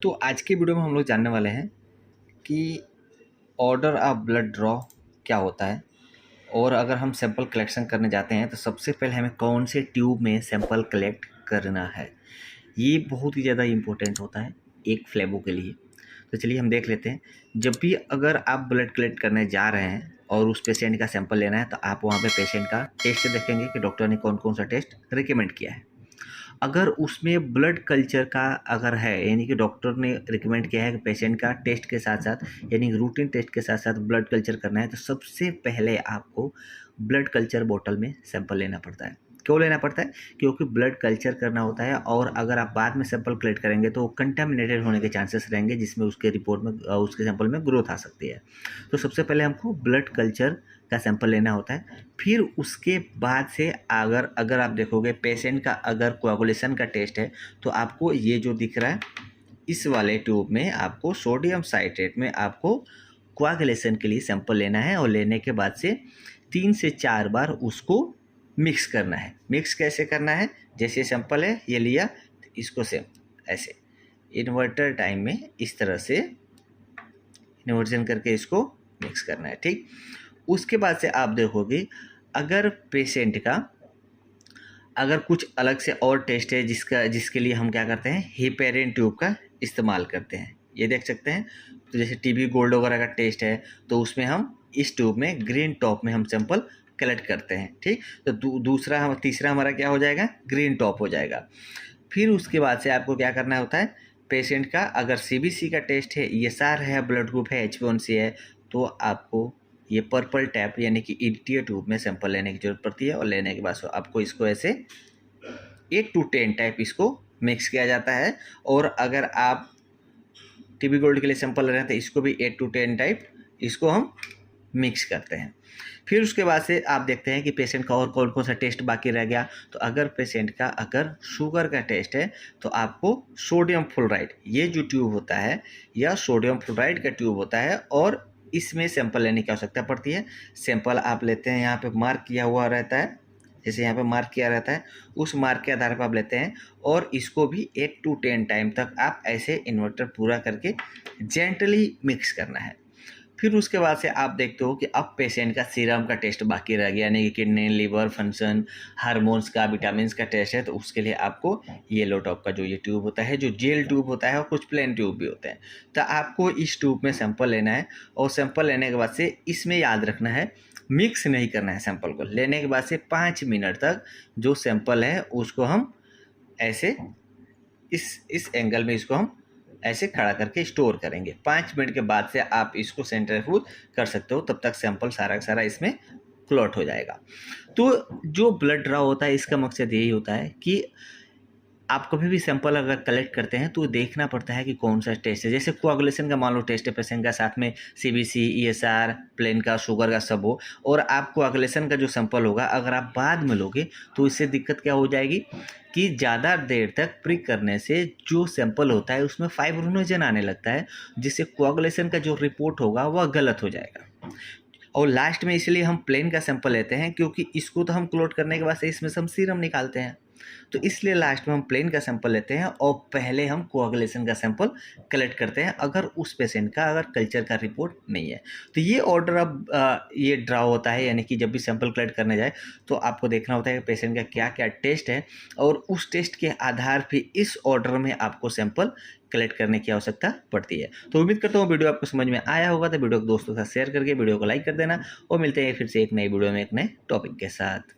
तो आज की वीडियो में हम लोग जानने वाले हैं कि ऑर्डर ऑफ ब्लड ड्रॉ क्या होता है और अगर हम सैंपल कलेक्शन करने जाते हैं तो सबसे पहले हमें कौन से ट्यूब में सैंपल कलेक्ट करना है। ये बहुत ही ज़्यादा इम्पोर्टेंट होता है एक फ्लेबो के लिए। तो चलिए हम देख लेते हैं। जब भी अगर आप ब्लड कलेक्ट करने जा रहे हैं और उस पेशेंट का सैंपल लेना है तो आप वहाँ पे पेशेंट का टेस्ट देखेंगे कि डॉक्टर ने कौन कौन सा टेस्ट रिकमेंड किया है। अगर उसमें ब्लड कल्चर का अगर है यानी कि डॉक्टर ने रिकमेंड किया है कि पेशेंट का टेस्ट के साथ साथ यानी रूटीन टेस्ट के साथ साथ ब्लड कल्चर करना है तो सबसे पहले आपको ब्लड कल्चर बोतल में सैंपल लेना पड़ता है। क्यों लेना पड़ता है? क्योंकि ब्लड कल्चर करना होता है और अगर आप बाद में सैंपल कलेक्ट करेंगे तो कंटामिनेटेड होने के चांसेस रहेंगे जिसमें उसके रिपोर्ट में उसके सैंपल में ग्रोथ आ सकती है। तो सबसे पहले हमको ब्लड कल्चर का सैंपल लेना होता है। फिर उसके बाद से अगर अगर आप देखोगे पेशेंट का अगर कोआगुलेशन का टेस्ट है तो आपको ये जो दिख रहा है इस वाले ट्यूब में आपको सोडियम साइट्रेट में आपको कोआगुलेशन के लिए सैंपल लेना है और लेने के बाद से 3 से 4 बार उसको मिक्स करना है। मिक्स कैसे करना है? जैसे सैंपल है ये लिया, इसको सेम ऐसे इन्वर्टर टाइम में इस तरह से इन्वर्जन करके इसको मिक्स करना है। ठीक, उसके बाद से आप देखोगे अगर पेशेंट का अगर कुछ अलग से और टेस्ट है जिसके लिए हम क्या करते हैं हेपेरिन ट्यूब का इस्तेमाल करते हैं। ये देख सकते हैं। तो जैसे टीबी गोल्ड वगैरह का टेस्ट है तो उसमें हम इस ट्यूब में ग्रीन टॉप में हम सैंपल कलेक्ट करते हैं। ठीक, तो दूसरा तीसरा हमारा क्या हो जाएगा? ग्रीन टॉप हो जाएगा। फिर उसके बाद से आपको क्या करना होता है? पेशेंट का अगर सीबीसी का टेस्ट है, ईएसआर है, ब्लड ग्रुप है, HbA1c है तो आपको ये पर्पल टैप यानी कि ईडीटीए ट्यूब में सैंपल लेने की जरूरत पड़ती है और लेने के बाद आपको इसको ऐसे 8 to 10 टाइप इसको मिक्स किया जाता है। और अगर आप टीबी गोल्ड के लिए सैंपल ले रहे हैं तो इसको भी 8 to 10 टाइप इसको हम मिक्स करते हैं। फिर उसके बाद से आप देखते हैं कि पेशेंट का और कौन कौन सा टेस्ट बाकी रह गया। तो अगर पेशेंट का अगर शुगर का टेस्ट है तो आपको सोडियम फ्लोराइड ये जो ट्यूब होता है या सोडियम फ्लोराइड का ट्यूब होता है और इसमें सैंपल लेने की आवश्यकता पड़ती है। सैंपल आप लेते हैं, यहाँ पे मार्क किया हुआ रहता है, जैसे यहाँ पे मार्क किया रहता है उस मार्क के आधार पर आप लेते हैं और इसको भी 8 to 10 टाइम तक आप ऐसे इन्वर्टर पूरा करके जेंटली मिक्स करना है। फिर उसके बाद से आप देखते हो कि अब पेशेंट का सीरम का टेस्ट बाकी रह गया यानी कि किडनी, लिवर फंक्शन, हार्मोन्स का, विटामिन का टेस्ट है तो उसके लिए आपको येलो टॉप का जो ये ट्यूब होता है, जो जेल ट्यूब होता है और कुछ प्लेन ट्यूब भी होते हैं, तो आपको इस ट्यूब में सैंपल लेना है। और सैंपल लेने के बाद से इसमें याद रखना है मिक्स नहीं करना है। सैंपल को लेने के बाद से 5 मिनट तक जो सैंपल है उसको हम ऐसे इस एंगल में इसको हम ऐसे खड़ा करके स्टोर करेंगे। 5 मिनट के बाद से आप इसको सेंट्रीफ्यूज कर सकते हो, तब तक सैंपल सारा का सारा इसमें क्लॉट हो जाएगा। तो जो ब्लड ड्रॉ होता है इसका मकसद यही होता है कि आप कभी भी सैंपल अगर कलेक्ट करते हैं तो देखना पड़ता है कि कौन सा टेस्ट है। जैसे कोआगुलेशन का मान लो टेस्ट है पेशेंट का, साथ में सीबीसी, ईएसआर, प्लेन का, शुगर का सब हो और आप कोआगुलेशन का जो सैंपल होगा अगर आप बाद में लोगे तो इससे दिक्कत क्या हो जाएगी कि ज़्यादा देर तक प्रिक करने से जो सैंपल होता है उसमें फाइब्रोनोजन आने लगता है जिससे कोआगुलेशन का जो रिपोर्ट होगा वह गलत हो जाएगा। और लास्ट में इसलिए हम प्लेन का सैंपल लेते हैं क्योंकि इसको तो हम क्लोट करने के बाद से इसमें से हम सीरम निकालते हैं, तो इसलिए लास्ट में हम प्लेन का सैंपल लेते हैं और पहले हम कोआगुलेशन का सैंपल कलेक्ट करते हैं अगर उस पेशेंट का अगर कल्चर का रिपोर्ट नहीं है। तो ये ऑर्डर अब ये ड्रा होता है यानी कि जब भी सैंपल कलेक्ट करने जाए तो आपको देखना होता है कि पेशेंट का क्या क्या टेस्ट है और उस टेस्ट के आधार पर इस ऑर्डर में आपको सैंपल कलेक्ट करने की आवश्यकता पड़ती है। तो उम्मीद करता हूँ वीडियो आपको समझ में आया होगा, तो वीडियो को दोस्तों के साथ शेयर करके वीडियो को लाइक कर देना और मिलते हैं फिर से एक नई वीडियो में एक नए टॉपिक के साथ।